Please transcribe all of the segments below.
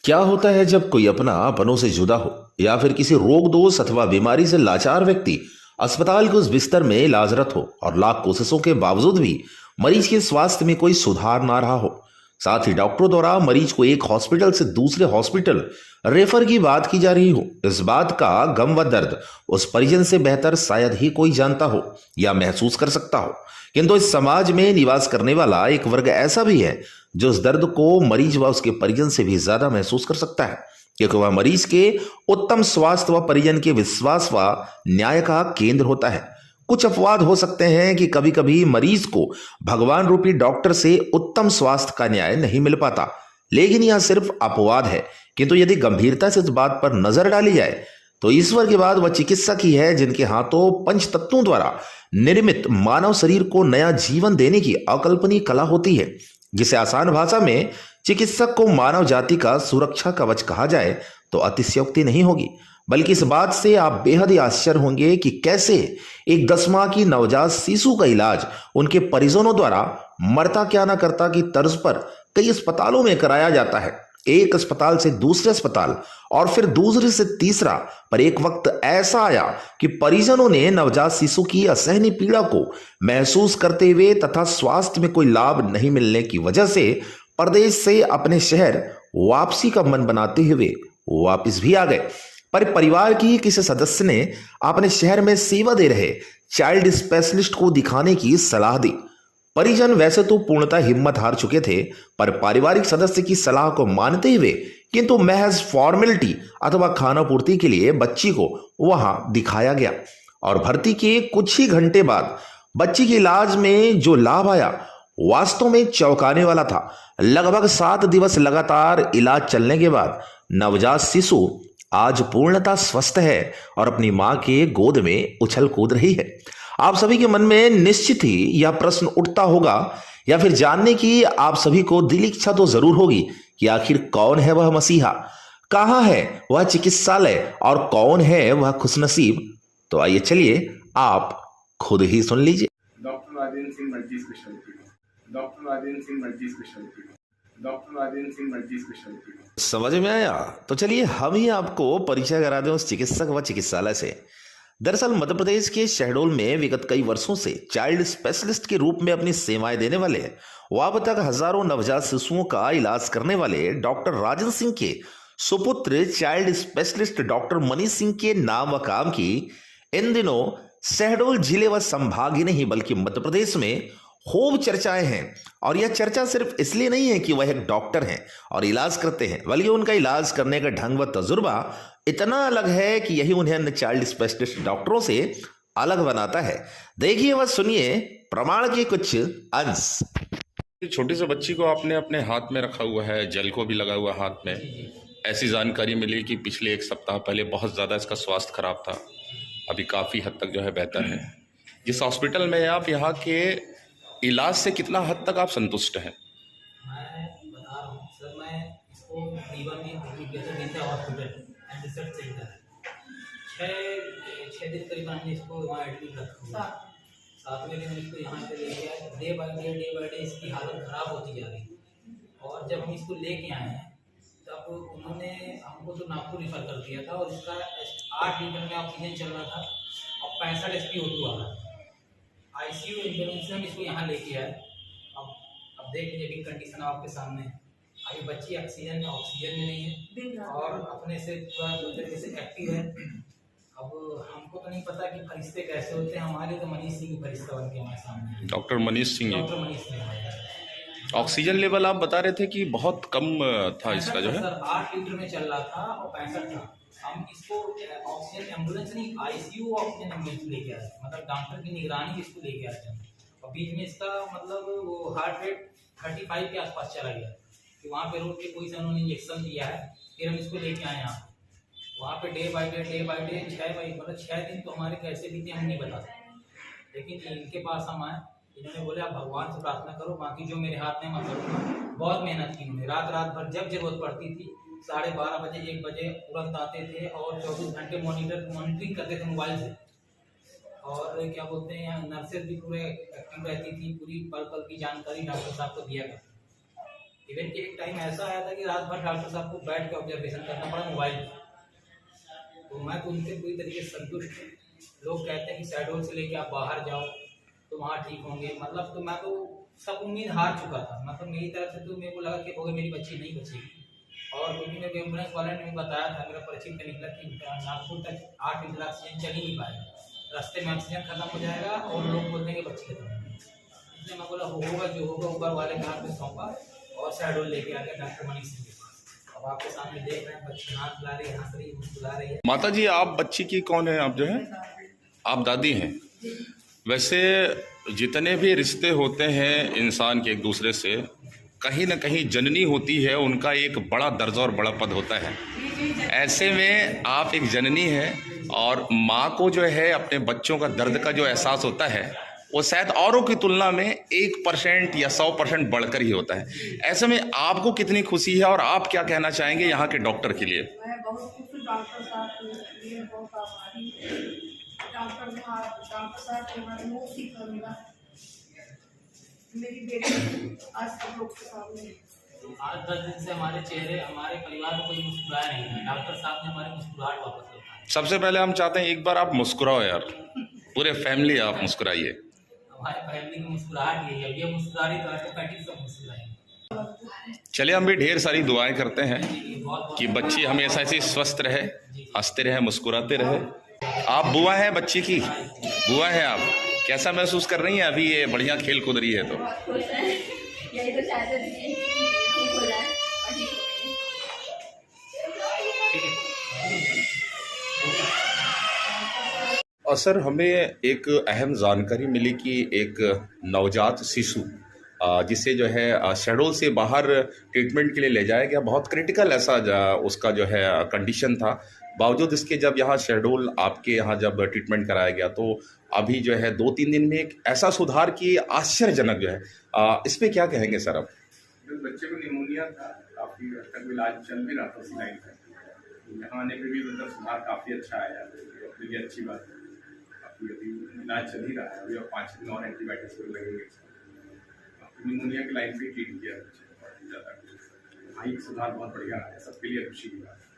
क्या होता है जब कोई अपना अपनों से जुदा हो या फिर किसी रोग दोष अथवा बीमारी से लाचार व्यक्ति अस्पताल के उस बिस्तर में इलाजरत हो और लाख कोशिशों के बावजूद भी मरीज के स्वास्थ्य में कोई सुधार ना रहा हो। साथ ही डॉक्टरों द्वारा मरीज को एक हॉस्पिटल से दूसरे हॉस्पिटल रेफर की बात की जा रही हो। इस बात का गम व दर्द उस परिजन से बेहतर शायद ही कोई जानता हो या महसूस कर सकता हो। किंतु इस समाज में निवास करने वाला एक वर्ग ऐसा भी है जो उस दर्द को मरीज व उसके परिजन से भी ज्यादा महसूस कर सकता है, क्योंकि वह मरीज के उत्तम स्वास्थ्य व परिजन के विश्वास व न्याय का केंद्र होता है। कुछ अपवाद हो सकते हैं कि कभी कभी मरीज को भगवान रूपी डॉक्टर से उत्तम स्वास्थ्य का न्याय नहीं मिल पाता, लेकिन यह सिर्फ अपवाद है। किंतु यदि गंभीरता से इस बात पर नजर डाली जाए तो ईश्वर के बाद वह चिकित्सक ही है जिनके हाथों पंच तत्वों द्वारा निर्मित मानव शरीर को नया जीवन देने की अकल्पनीय कला होती है, जिसे आसान भाषा में चिकित्सक को मानव जाति का सुरक्षा कवच कहा जाए तो अतिशयोक्ति नहीं होगी। बल्कि इस बात से आप बेहद ही आश्चर्य होंगे कि कैसे एक 10 माह की नवजात शिशु का इलाज उनके परिजनों द्वारा मरता क्या ना करता की तर्ज पर कई अस्पतालों में कराया जाता है। एक अस्पताल से दूसरे अस्पताल और फिर दूसरे से तीसरा, पर एक वक्त ऐसा आया कि परिजनों ने नवजात शिशु की असहनीय पीड़ा को महसूस करते हुए तथा स्वास्थ्य में कोई लाभ नहीं मिलने की वजह से प्रदेश से अपने शहर वापसी का मन बनाते हुए वापस भी आ गए। पर परिवार की किसी सदस्य ने अपने शहर में सेवा दे रहे चाइल्ड स्पेशलिस्ट को दिखाने की सलाह दी। परिजन वैसे तो पूर्णतः हिम्मत हार चुके थे, पर पारिवारिक सदस्य की सलाह को मानते हुए किंतु महज फॉर्मेलिटी अथवा खाना पूर्ति के लिए बच्ची को वहां दिखाया गया और भर्ती के कुछ ही घंटे बाद बच्ची के इलाज में जो लाभ आया वास्तव में चौंकाने वाला था। लगभग 7 दिवस लगातार इलाज चलने के बाद नवजात शिशु आज पूर्णतः स्वस्थ है और अपनी मां के गोद में उछल कूद रही है। आप सभी के मन में निश्चित ही यह प्रश्न उठता होगा या फिर जानने की आप सभी को दिली इच्छा तो जरूर होगी कि आखिर कौन है वह मसीहा, कहां है वह चिकित्सालय और कौन है वह खुशनसीब। तो आइए चलिए आप खुद ही सुन लीजिए। Doctor Rajendra Singh multi speciality, doctor Rajendra Singh multi speciality, doctor Rajendra Singh multi speciality. समझ में आया? तो चलिए हम ही आपको परिचय करा दें उस चिकित्सक व चिकित्सालय से। दरअसल मध्य प्रदेश के शहडोल में विगत कई वर्षों से चाइल्ड स्पेशलिस्ट के रूप में अपनी सेवाएं देने वाले व अब तक हजारों नवजात शिशुओं का इलाज करने वाले डॉक्टर राजेंद्र सिंह के सुपुत्र child specialist doctor Manish Singh के नाम व काम की इन दिनों शहडोल जिले व संभाग ही नहीं बल्कि मध्य प्रदेश में खूब चर्चाएं हैं। और यह चर्चा सिर्फ इसलिए नहीं है कि वह एक डॉक्टर हैं और इलाज करते हैं, बल्कि उनका इलाज करने का ढंग व तजुर्बा इतना अलग है कि यही उन्हें अन्य चाइल्ड स्पेशलिस्ट डॉक्टरों से अलग बनाता है। देखिए व सुनिए प्रमाण के कुछ अंश। छोटी से बच्ची को आपने अपने हाथ में रखा हुआ है, जेल को भी लगा हुआ हाथ में। ऐसी जानकारी मिली कि पिछले 1 सप्ताह पहले बहुत ज़्यादा इसका स्वास्थ्य खराब था, अभी काफ़ी हद तक जो है बेहतर है। जिस हॉस्पिटल में आप यहाँ के इलाज से कितना हद तक आप संतुष्ट हैं? मैं बता रहा हूँ सर, मैं इसको रीवा में विद्या हॉस्पिटल एंड रिसर्च सेंटर छः दिन करीब हमने इसको वहाँ एडमिट रखा हुआ। 7वें दिन हम इसको यहाँ पे लेके आए। डे बाई डे इसकी हालत ख़राब होती जा रही। और जब हम इसको लेके आए हैं तब उन्होंने हमको तो नागपुर रिफ़र कर दिया था और इसका 8 लीटर में ऑक्सीजन चल रहा था और 65 SpO2 आ रहा था। ICU एम्बुलेंस से हम इसको यहाँ लेके आए। अब देख लीजिए अभी कंडीशन आपके सामने है। अभी बच्ची ऑक्सीजन में नहीं है और अपने से पूरा तरीके से एक्टिव है। अब हमको तो नहीं पता कि फरिश्ते कैसे होते हैं, हमारे तो मनीष सिंह की फरिश्ता बन के हमारे सामने है। Doctor Manish Singh ji. Doctor Manish Singh. Oxygen level आप बता रहे थे कि बहुत कम था इसका जो है। सर 8 लीटर में चल रहा था और 65 था। हम इसको ऑक्सीजन एम्बुलेंस नहीं, ICU ऑक्सीजन एम्बुलेंस लेके आए, मतलब डॉक्टर की निगरानी में इसको लेके आए थे। और बीच में इसका मतलब वो हार्ट रेट 35 के आसपास चला गया कि वहाँ पे रोड के कोई से उन्होंने इंजेक्शन दिया है। फिर हम इसको लेके आए यहाँ, वहाँ पे डे बाई डे 6 दिन तो हमारे कैसे बीते हम नहीं बता सकते। लेकिन इनके पास हम आए, इन्होंने बोले आप भगवान से प्रार्थना करो, बाकी जो मेरे हाथ में मैं करूँगा। बहुत मेहनत की उन्होंने, रात भर जब जरूरत पड़ती थी 12:30 बजे 1 बजे तुरंत आते थे और 24 घंटे मॉनिटरिंग करते थे मोबाइल से। और क्या बोलते हैं, यहाँ नर्सेज भी पूरे एक्टिव रहती थी, पूरी पल पल की जानकारी डॉक्टर साहब को दिया करती। इवन कि एक टाइम ऐसा आया था कि रात भर डॉक्टर साहब को बैठ के ऑब्जर्वेशन करना पड़ा मोबाइल पर। तो मैं तो उनसे पूरी तरीके से संतुष्ट हूँ। लोग कहते हैं कि शहडोल से लेके आप बाहर जाओ तो वहाँ ठीक होंगे, मतलब तो मैं तो सब उम्मीद हार चुका था। मतलब मेरी तरफ से तो मेरे को लगा कि होगा मेरी बच्ची नहीं बचेगी। और क्योंकि मेरे एम्बुलेंस वाले ने भी बताया था, मेरा परिचित का निकला कि नागपुर तक 8 इंच ऑक्सीजन चल ही नहीं पाएगा, रास्ते में ऑक्सीजन खत्म हो जाएगा और लोग बोल देंगे बच्ची खत्म हो गई। इसलिए मैं बोला होगा जो होगा ऊपर वाले के हाथ में सौंपा और शहडोल लेके आ गया डॉक्टर मनीष सिंह के पास। अब आपके सामने देख रहे हैं बच्ची हाथ ला रही है, हंस रही है, मुस्कुरा रही है। माता जी, आप बच्ची की कौन है? आप जो है आप दादी हैं। वैसे जितने भी रिश्ते होते हैं इंसान के एक दूसरे से, कहीं ना कहीं जननी होती है, उनका एक बड़ा दर्जा और बड़ा पद होता है। ऐसे में आप एक जननी हैं और माँ को जो है अपने बच्चों का दर्द का जो एहसास होता है वो शायद औरों की तुलना में 1% या 100% बढ़कर ही होता है। ऐसे में आपको कितनी खुशी है और आप क्या कहना चाहेंगे यहाँ के डॉक्टर के लिए? मैं बहुत खुश हूँ डॉक्टर साहब के लिए, बहुत आभारी हूँ। डॉक्टर साहब के हमारे मुँह सीखा मिला। मेरी बेटी आज सब लोग के सामने है। 8-10 दिन से हमारे चेहरे, हमारे परिवार में कोई मुस्कुराया नहीं है। डॉक्टर साहब ने हमारी मुस्कुराहट वापस लौटाई। सबसे पहले हम चाहते हैं एक बार आप मुस्कुराओ यार, पूरे फैमिली आप मुस्कुराइए। हमारे फैमिली की मुस्कुराहट यही है, ये मुस्कुरा रही तो ऑटोमेटिक सब मुस्कुराएंगे। चलिए, हम भी ढेर सारी दुआएं करते हैं बहुत कि बच्ची हमेशा ऐसे स्वस्थ रहे, हंसते रहे, मुस्कुराते रहे। आप बुआ हैं बच्ची की, बुआ हैं आप, कैसा महसूस कर रही हैं अभी? ये बढ़िया खेल कूद रही है तो बहुत खुश है, यही तो चाहते थे कि ठीक हो जाए और ठीक हो गई। और सर, हमें एक अहम जानकारी मिली कि एक नवजात शिशु जिसे जो है शहडोल से बाहर ट्रीटमेंट के लिए ले जाया गया, बहुत क्रिटिकल ऐसा उसका जो है कंडीशन था। बावजूद इसके जब यहाँ शहडोल आपके यहाँ जब ट्रीटमेंट कराया गया तो अभी जो है 2-3 दिन में एक ऐसा सुधार कि आश्चर्यजनक जो है, इस पे क्या कहेंगे सर आप? बच्चे को निमोनिया था, काफी हद तक इलाज चल भी रहा था उस लाइन का। यहाँ आने पे भी मतलब सुधार काफी अच्छा आया, अपने लिए अच्छी बात है। काफी अभी इलाज चल ही रहा है, अभी और 5 दिन और एंटीबायोटिक्स लगेंगे। निमोनिया की लाइन पे ट्रीट किया ज़्यादा, हाई सुधार बहुत बढ़िया है, सबके लिए खुशी की बात है।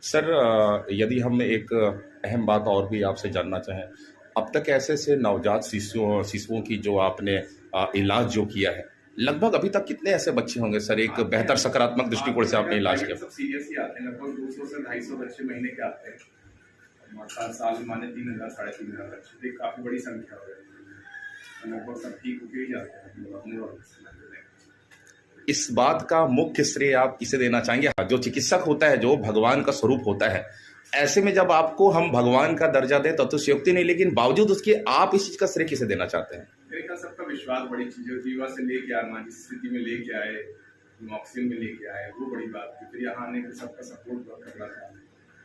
सर, यदि हम एक अहम बात और भी आपसे जानना चाहें, अब तक ऐसे से नवजात शिशुओं की जो आपने इलाज जो किया है, लगभग अभी तक कितने ऐसे बच्चे होंगे सर, एक बेहतर सकारात्मक दृष्टिकोण से आपने इलाज किया? सब सीरियस ही आते हैं, लगभग 200 से 250 बच्चे महीने के आते हैं। साल माने 3000 साढ़े 3000 बच्चे, काफी बड़ी संख्या हो गई। लगभग सब ठीक होके ही जाते हैं। इस बात का मुख्य श्रेय आप किसे देना चाहेंगे? जो चिकित्सक होता है, जो भगवान का स्वरूप होता है, ऐसे में जब आपको हम भगवान का दर्जा दें तो अतिशयोक्ति नहीं, लेकिन बावजूद उसके आप इस चीज का श्रेय किसे देना चाहते हैं? मेरे ख्याल सबका विश्वास बड़ी चीज है। जीवा से लेके आना, जिस स्थिति में लेके आए, ऑक्सीजन में लेके आए, वो बड़ी बात है। फिर यहाँ आने के सबका सपोर्ट करना था,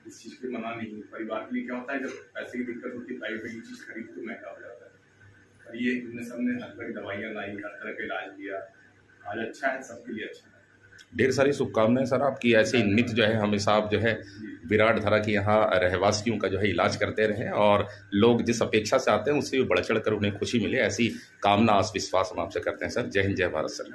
इस चीज पे मना नहीं। परिवार के लिए क्या होता है, जब पैसे की दिक्कत होती है प्राइवेट की चीज खरीद तो महंगा हो जाता है। और ये सबने हर तरह की दवाइयाँ लाई, हर तरह का इलाज किया, आज अच्छा है, सबके लिए अच्छा है। ढेर सारी शुभकामनाएं सर आपकी। ऐसे नित जो है हमेशा आप जो है विराट धारा के यहाँ रहवासियों का जो है इलाज करते रहें और लोग जिस अपेक्षा से आते हैं उससे भी बढ़ चढ़ कर उन्हें खुशी मिले, ऐसी कामना आस विश्वास हम आपसे करते हैं सर। जय हिंद, जय भारत सर।